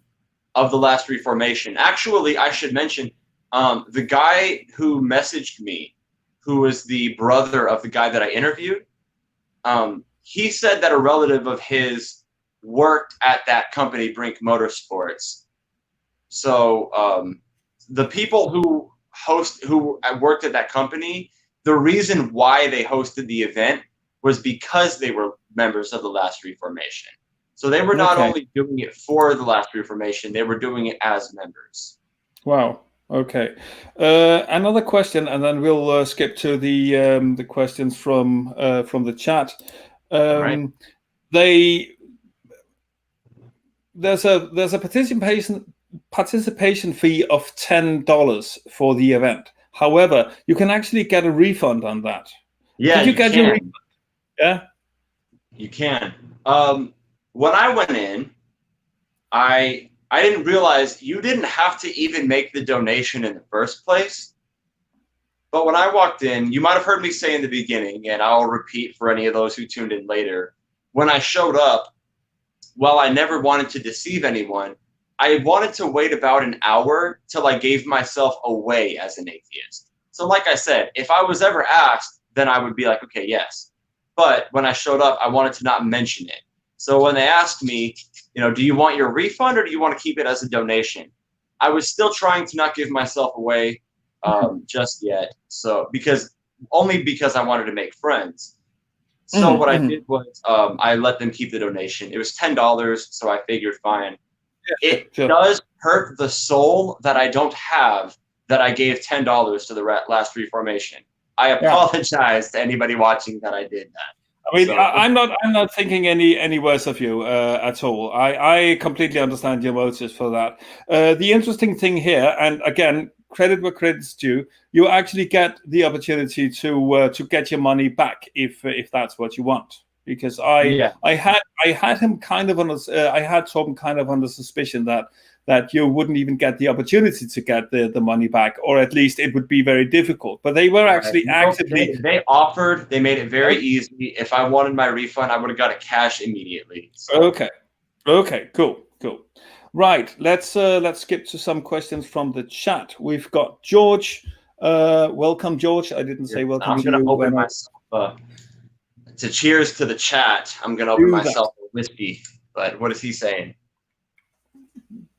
Last Reformation. Actually, I should mention the guy who messaged me, who was the brother of the guy that I interviewed. He said that a relative of his worked at that company, Brink Motorsports. So the people who worked at that company, the reason why they hosted the event was because they were members of the Last Reformation. So they were not only doing it for the Last Reformation, they were doing it as members. Wow. Okay. Another question, and then we'll skip to the questions from the chat. Right. There's a participation fee of $10 for the event. However, you can actually get a refund on that. Yeah, Did you get your refund? Yeah, you can. When I went in, I didn't realize you didn't have to even make the donation in the first place. But when I walked in, you might have heard me say in the beginning, and I'll repeat for any of those who tuned in later, when I showed up, while I never wanted to deceive anyone, I wanted to wait about an hour till I gave myself away as an atheist. So like I said, if I was ever asked, then I would be like, okay, yes. But when I showed up, I wanted to not mention it. So when they asked me, do you want your refund or do you want to keep it as a donation? I was still trying to not give myself away just yet. So because I wanted to make friends. So what I did was I let them keep the donation. It was $10, so I figured fine. Yeah, it does hurt the soul that I don't have that I gave $10 to the Last Reformation. I apologize to anybody watching that I did that. I mean, So, I'm not thinking any worse of you at all. I completely understand your motives for that. The interesting thing here, and again, credit where credit's due, you actually get the opportunity to get your money back if that's what you want. Because I had him kind of on I had Torben kind of on the suspicion that you wouldn't even get the opportunity to get the money back, or at least it would be very difficult. But they were actually actively... They made it very easy. If I wanted my refund, I would have got it cash immediately. So. Okay, cool. Right, let's skip to some questions from the chat. We've got George. Welcome, George. I didn't say welcome I'm going to open myself to cheers to the chat. I'm going to open myself a whiskey. But what is he saying?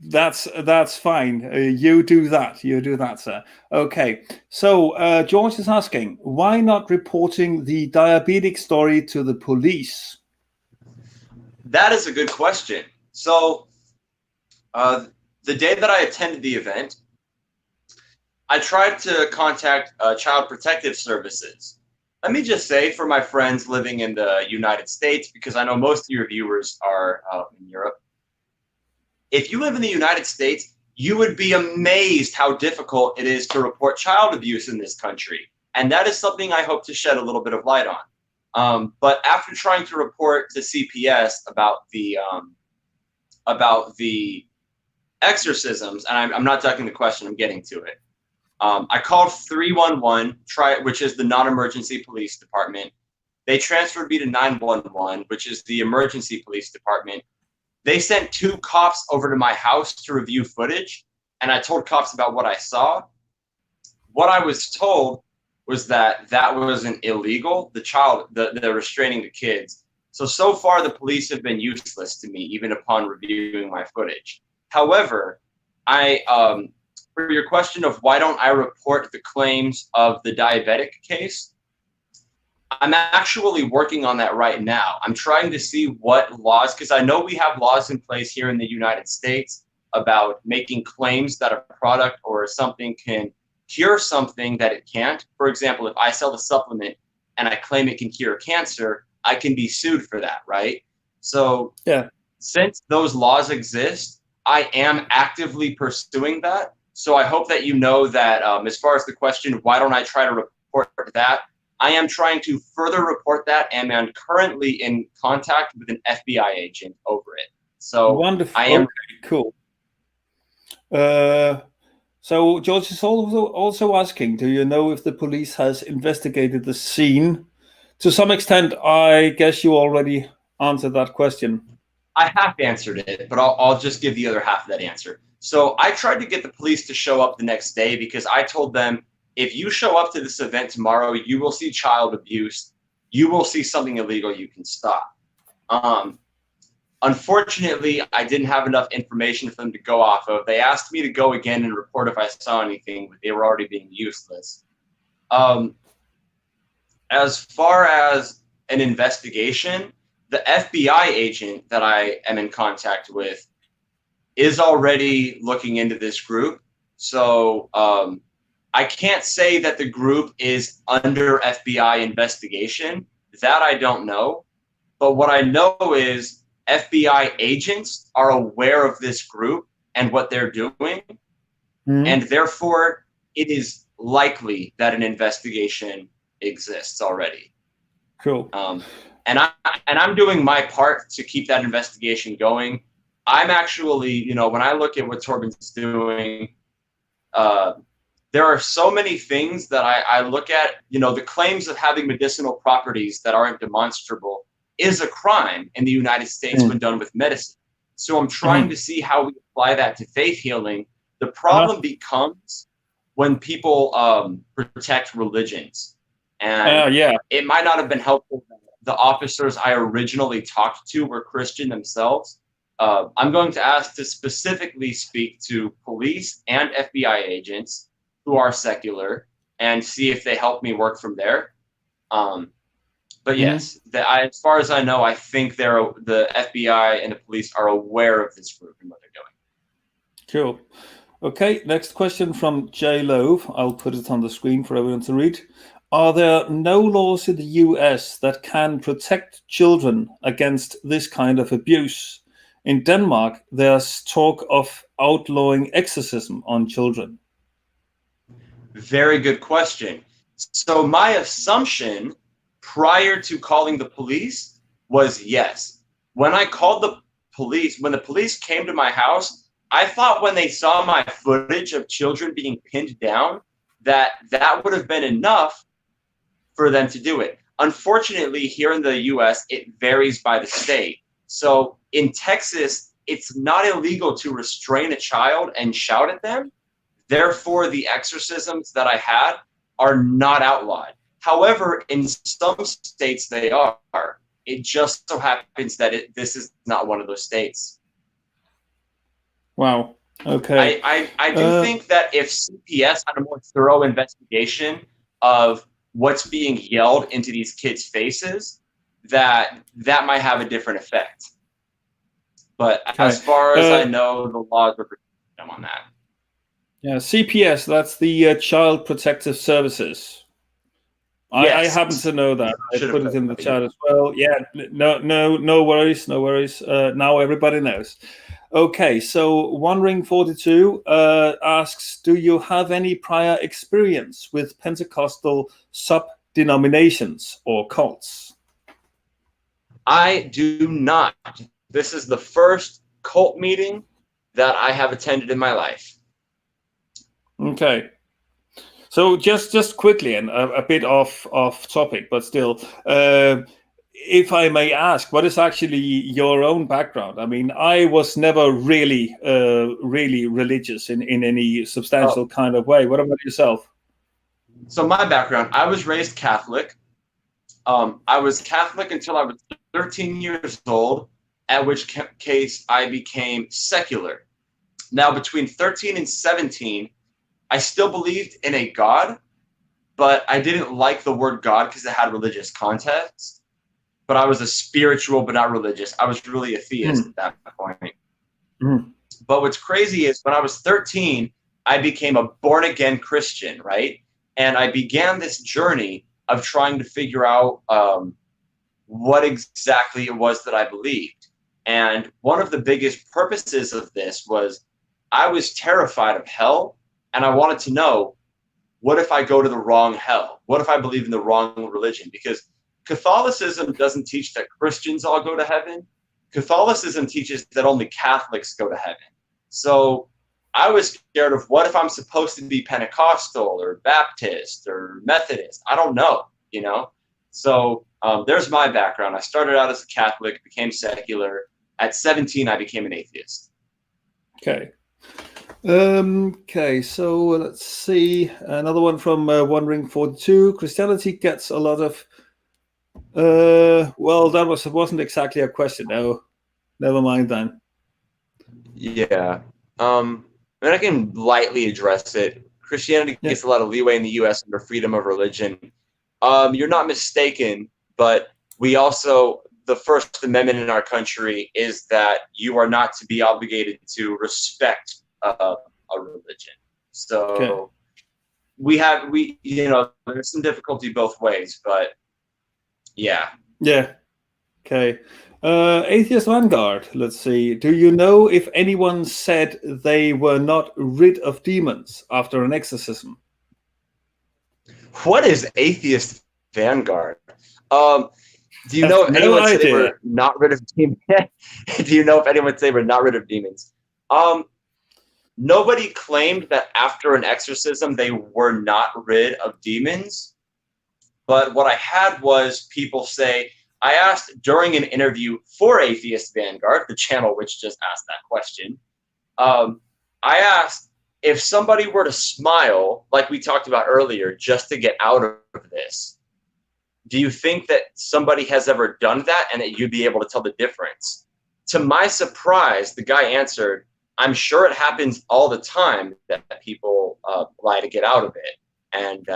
That's fine. You do that, sir. Okay. So George is asking, why not reporting the diabetic story to the police? That is a good question. So the day that I attended the event, I tried to contact Child Protective Services. Let me just say, for my friends living in the United States, because I know most of your viewers are in Europe, if you live in the United States, you would be amazed how difficult it is to report child abuse in this country. And that is something I hope to shed a little bit of light on. But after trying to report to CPS about the exorcisms, and I'm not ducking the question, I'm getting to it. I called 311, which is the non-emergency police department. They transferred me to 911, which is the emergency police department. They sent 2 cops over to my house to review footage, and I told cops about what I saw. What I was told was that wasn't illegal, the restraining the kids. So far, the police have been useless to me, even upon reviewing my footage. However, for your question of why don't I report the claims of the diabetic case, I'm actually working on that right now. I'm trying to see what laws, because I know we have laws in place here in the United States about making claims that a product or something can cure something that it can't. For example, if I sell a supplement and I claim it can cure cancer, I can be sued for that, right? So since those laws exist, I am actively pursuing that. So I hope that you know that as far as the question, why don't I try to report that? I am trying to further report that, and I'm currently in contact with an FBI agent over it. So wonderful. I am okay, cool. So George is also asking, do you know if the police has investigated the scene? To some extent, I guess you already answered that question. I half answered it, but I'll just give the other half of that answer. So I tried to get the police to show up the next day because I told them, if you show up to this event tomorrow, you will see child abuse. You will see something illegal you can stop. Unfortunately, I didn't have enough information for them to go off of. They asked me to go again and report if I saw anything, but they were already being useless. As far as an investigation, the FBI agent that I am in contact with is already looking into this group. So I can't say that the group is under FBI investigation. That I don't know. But what I know is FBI agents are aware of this group and what they're doing. And therefore, it is likely that an investigation exists already. Cool. And I'm doing my part to keep that investigation going. I'm actually, when I look at what Torben's doing, there are so many things that I look at, the claims of having medicinal properties that aren't demonstrable is a crime in the United States when done with medicine. So I'm trying to see how we apply that to faith healing. The problem becomes when people protect religions. And it might not have been helpful. The officers I originally talked to were Christian themselves. I'm going to ask to specifically speak to police and FBI agents who are secular and see if they help me work from there. But yes, as far as I know, I think the FBI and the police are aware of this group and what they're doing. Cool. Okay, next question from Jay Love. I'll put it on the screen for everyone to read. Are there no laws in the US that can protect children against this kind of abuse? In Denmark, there's talk of outlawing exorcism on children. Very good question. So my assumption prior to calling the police was yes. When I called the police, when the police came to my house, I thought when they saw my footage of children being pinned down, that would have been enough for them to do it. Unfortunately, here in the US, it varies by the state. So in Texas, it's not illegal to restrain a child and shout at them. Therefore, the exorcisms that I had are not outlawed. However, in some states they are. It just so happens that this is not one of those states. Wow. Okay. I do think that if CPS had a more thorough investigation of what's being yelled into these kids' faces, that might have a different effect. But as far as I know, the laws are protecting them on that. Yeah, CPS, that's the Child Protective Services. Yes. I happen to know that. I put it in the chat as well. Yeah, no worries, no worries. Now everybody knows. Okay, so OneRing42 asks, do you have any prior experience with Pentecostal sub-denominations or cults? I do not. This is the first cult meeting that I have attended in my life. Okay. So just quickly, and a bit off topic, but still, if I may ask, what is actually your own background? I mean, I was never really religious in any substantial kind of way. What about yourself? So my background, I was raised Catholic. I was Catholic until I was 13 years old, at which case I became secular. Now, between 13 and 17, I still believed in a God, but I didn't like the word God because it had religious context. But I was a spiritual, but not religious. I was really a theist at that point. But what's crazy is when I was 13, I became a born-again Christian, right? And I began this journey of trying to figure out what exactly it was that I believed. And one of the biggest purposes of this was I was terrified of hell, and I wanted to know, what if I go to the wrong hell? What if I believe in the wrong religion? Because Catholicism doesn't teach that Christians all go to heaven. Catholicism teaches that only Catholics go to heaven. So I was scared of, what if I'm supposed to be Pentecostal or Baptist or Methodist? I don't know, you know? So there's my background. I started out as a Catholic, became secular. At 17, I became an atheist. Okay. Okay, so let's see. Another one from OneRing42. Christianity gets a lot of... well, that wasn't exactly a question. No, never mind then. Yeah. And I can lightly address it. Christianity gets a lot of leeway in the U.S. under freedom of religion. You're not mistaken, but we also, the First Amendment in our country is that you are not to be obligated to respect a religion. So there's some difficulty both ways, but yeah. Yeah. Okay. Atheist Vanguard, let's see. Do you know if anyone said they were not rid of demons after an exorcism? What is Atheist Vanguard? Do you know if anyone said they were not rid of demons? Do you know if anyone said they were not rid of demons? Nobody claimed that after an exorcism they were not rid of demons. But what I had was people say, I asked during an interview for Atheist Vanguard, the channel which just asked that question, I asked if somebody were to smile, like we talked about earlier, just to get out of this, do you think that somebody has ever done that and that you'd be able to tell the difference? To my surprise, the guy answered, I'm sure it happens all the time that people lie to get out of it. And,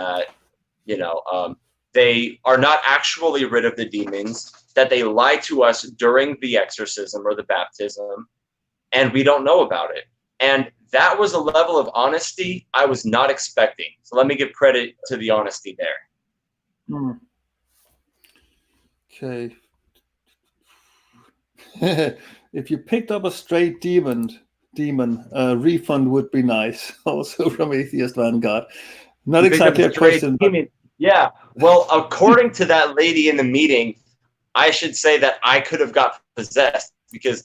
they are not actually rid of the demons, that they lie to us during the exorcism or the baptism, and we don't know about it. And that was a level of honesty I was not expecting. So let me give credit to the honesty there. Hmm. Okay. If you picked up a straight demon, refund would be nice. Also from Atheist Vanguard. Not exactly a question. But... Yeah. Well, according to that lady in the meeting, I should say that I could have got possessed because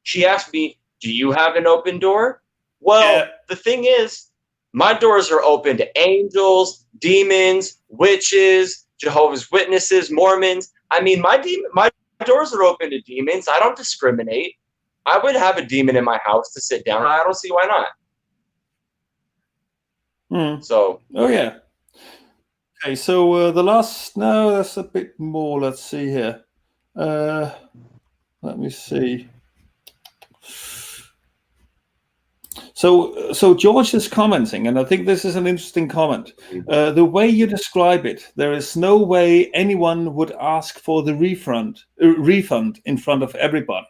she asked me, "Do you have an open door?" Well, the thing is, my doors are open to angels, demons, witches, Jehovah's Witnesses, Mormons. I mean, my doors are open to demons. I don't discriminate. I would have a demon in my house to sit down. I don't see why not. So. Oh, yeah. Okay, so the last... No, that's a bit more. Let's see here. Let me see. So George is commenting, and I think this is an interesting comment. The way you describe it, there is no way anyone would ask for the refund in front of everybody.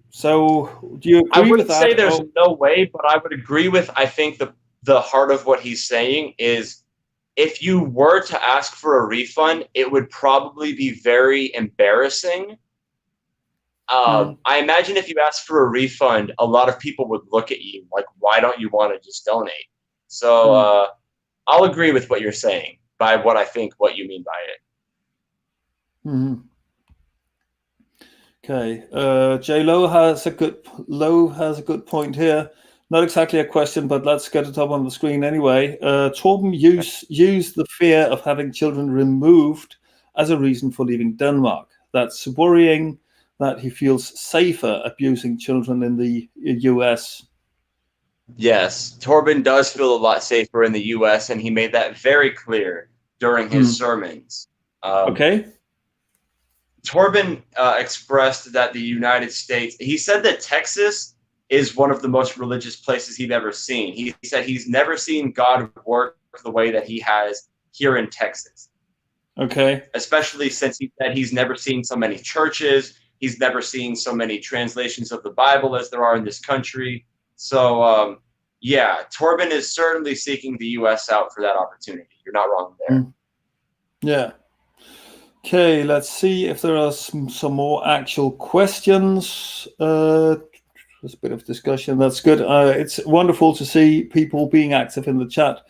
So do you agree with that? I wouldn't say there's no way, but I would agree with, I think the heart of what he's saying is if you were to ask for a refund, it would probably be very embarrassing. I imagine if you asked for a refund, a lot of people would look at you like, why don't you want to just donate? So I'll agree with what you're saying by what I think what you mean by it. Okay. J. Lowe has a good point here. Not exactly a question, but let's get it up on the screen anyway. Torben used the fear of having children removed as a reason for leaving Denmark. That's worrying that he feels safer abusing children in the US. Yes, Torben does feel a lot safer in the US, and he made that very clear during his sermons. Okay. Torben expressed that the United States, he said that Texas is one of the most religious places he'd ever seen. He said he's never seen God work the way that he has here in Texas. Okay. Especially since he said he's never seen so many churches. He's never seen so many translations of the Bible as there are in this country. So, yeah, Torben is certainly seeking the U.S. out for that opportunity. You're not wrong there. Yeah. Okay, let's see if there are some more actual questions. There's a bit of discussion. That's good. It's wonderful to see people being active in the chat.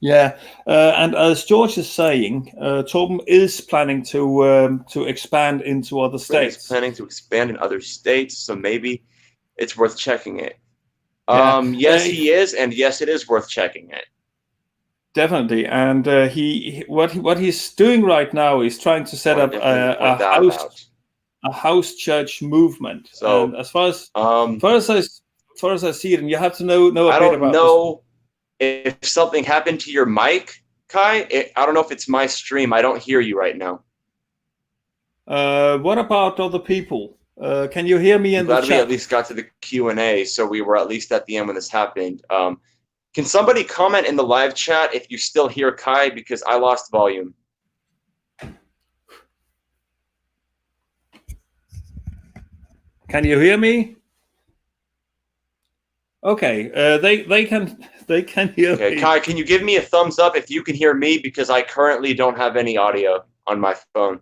Yeah, and as George is saying, Torben is planning to expand into other states. He's planning to expand in other states, so maybe it's worth checking it. Yes, he is, and yes, it is worth checking it. Definitely, and what he's doing right now is trying to set up a house church movement. So, and as far as I see it, and you have to know a bit about. I don't know if something happened to your mic, Kai. I don't know if it's my stream. I don't hear you right now. What about other people? Can you hear me in the chat? We at least got to the Q&A, so we were at least at the end when this happened. Can somebody comment in the live chat if you still hear Kai, because I lost volume? Can you hear me? Okay, they can hear me. Kai, can you give me a thumbs up if you can hear me, because I currently don't have any audio on my phone.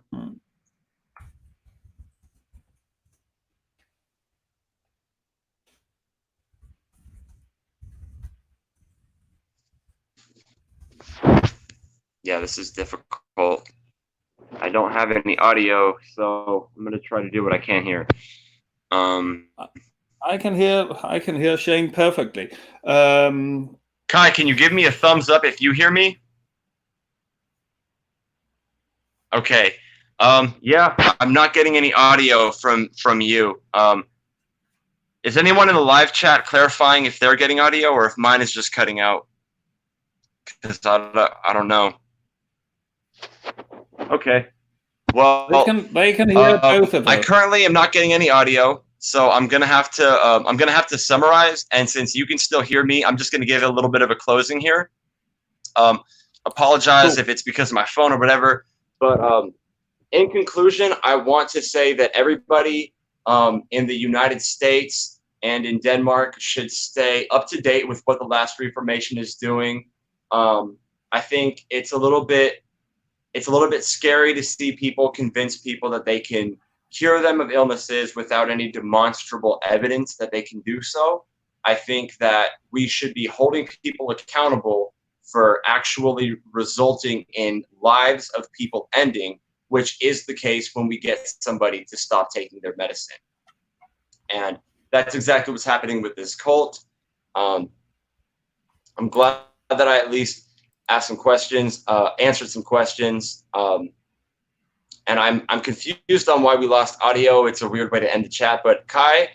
Yeah, this is difficult. I don't have any audio, so I'm gonna try to do what I can here. I can hear Shane perfectly. Kai, can you give me a thumbs up if you hear me? Okay. Yeah, I'm not getting any audio from you. Is anyone in the live chat clarifying if they're getting audio or if mine is just cutting out? Because I don't know. Okay. Well, they can hear both of us. I currently am not getting any audio, so I'm gonna have to summarize. And since you can still hear me, I'm just gonna give it a little bit of a closing here. Apologize if it's because of my phone or whatever, but in conclusion, I want to say that everybody in the United States and in Denmark should stay up to date with what the Last Reformation is doing. I think it's a little bit scary to see people convince people that they can cure them of illnesses without any demonstrable evidence that they can do so. I think that we should be holding people accountable for actually resulting in lives of people ending, which is the case when we get somebody to stop taking their medicine. And that's exactly what's happening with this cult. I'm glad that I at least asked some questions, answered some questions. And I'm confused on why we lost audio. It's a weird way to end the chat. But Kai,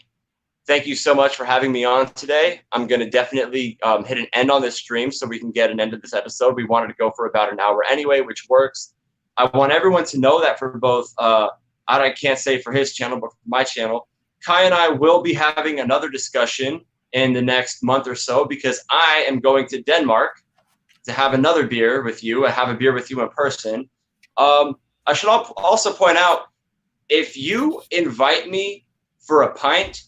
thank you so much for having me on today. I'm going to definitely hit an end on this stream so we can get an end of this episode. We wanted to go for about an hour anyway, which works. I want everyone to know that for both, I can't say for his channel, but for my channel, Kai and I will be having another discussion in the next month or so, because I am going to Denmark to have another beer with you. I have a beer with you in person. I should also point out, if you invite me for a pint,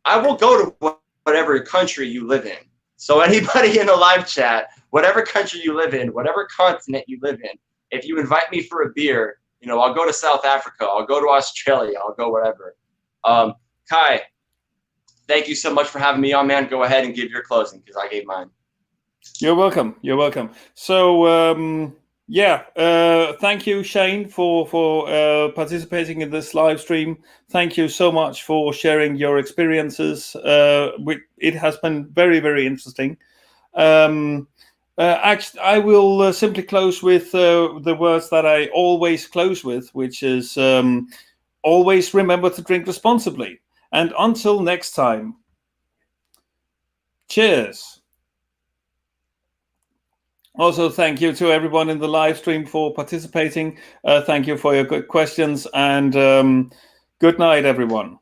I will go to whatever country you live in. So anybody in the live chat, whatever country you live in, whatever continent you live in, if you invite me for a beer, you know, I'll go to South Africa, I'll go to Australia, I'll go wherever. Kai, thank you so much for having me on, man. Go ahead and give your closing, because I gave mine. You're welcome. You're welcome. So, thank you, Shane, for participating in this live stream. Thank you so much for sharing your experiences. It has been very, very interesting. Actually, I will simply close with the words that I always close with, which is always remember to drink responsibly. And until next time, cheers. Also, thank you to everyone in the live stream for participating. Thank you for your good questions, and good night, everyone.